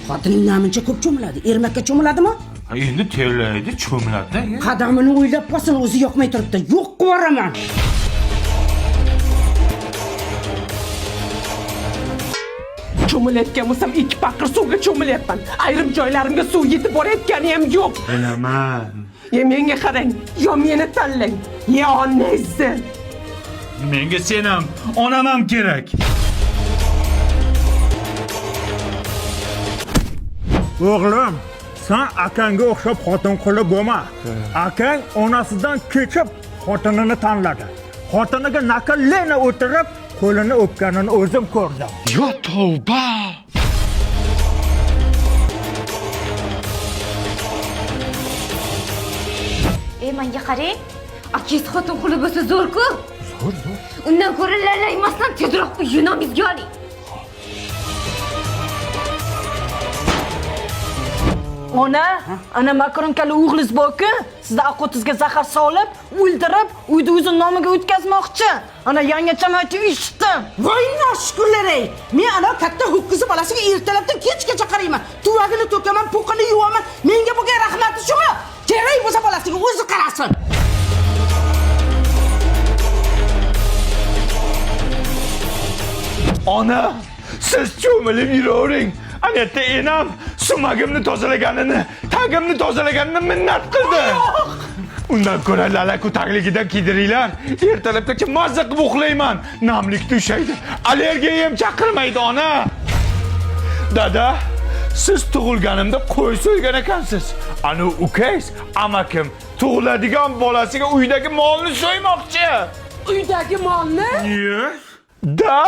Xotining namuncha ko'p cho'miladi. Ermakka cho'miladimi? Endi terlaydi, cho'miladi. Qadamini o'ylab qolsin, o'zi yoqmay turibdi. Yo'q qilib yuboraman. Cho'milayotgan bo'lsam 2 paqir suvga cho'milayapman. Ayrim joylarimga suv yetib borayotgani ham yo'q. Bilaman. Menga qarang, yo meni tanlang, yo onangizni. Menga sen ham, onam ham kerak. O'g'lim, sen akangga o'xshab xotin qilib bo'lma. Akang onasidan kechib xotinini tanladi. Xotiniga nakallena o'tirib, qo'lini o'pganini o'zim ko'rdim. Yo tavba. Menga qarang. Akangiz xotin quli bo'lsa zo'r-ku. Zo'r. Undan ko'ra lalaymasdan tezroq uyiningizga oling. Ona, ana makaronkali o'g'liz borku, sizda aqotizga zahar solib, o'ldirib, uyda o'zi nomiga o'tkazmoqchi. Ana yangacham aytib eshitdim. Voy noshkurlar-ey. Men ana katta ho'kizi bolasiga ertalabdan kechgacha qarayman. Tuvagini to'kaman, po'qini yuvaman. Menga bo'lgan rahmati shumi? Kerak bo'lsa bolasiga o'zi qarasin. Ona, siz cho'milib yuravering. Anetta enam sumagimni tozalaganini, tagimni tozalaganini minnat qildi. Undan ko'ra lalaku tagligidan kiydiringlar. Ertalabgacha mazza qilib uxlayman. Namlik tushaydi. Allergiya ham chaqirmaydi ona. Dada, siz tug'ilganimda qo'y so'ygan ekansiz. Ana ukangiz, amakim tug'iladigan bolasiga uydagi molni so'ymoqchi. Uydagi molni? Yes. Da!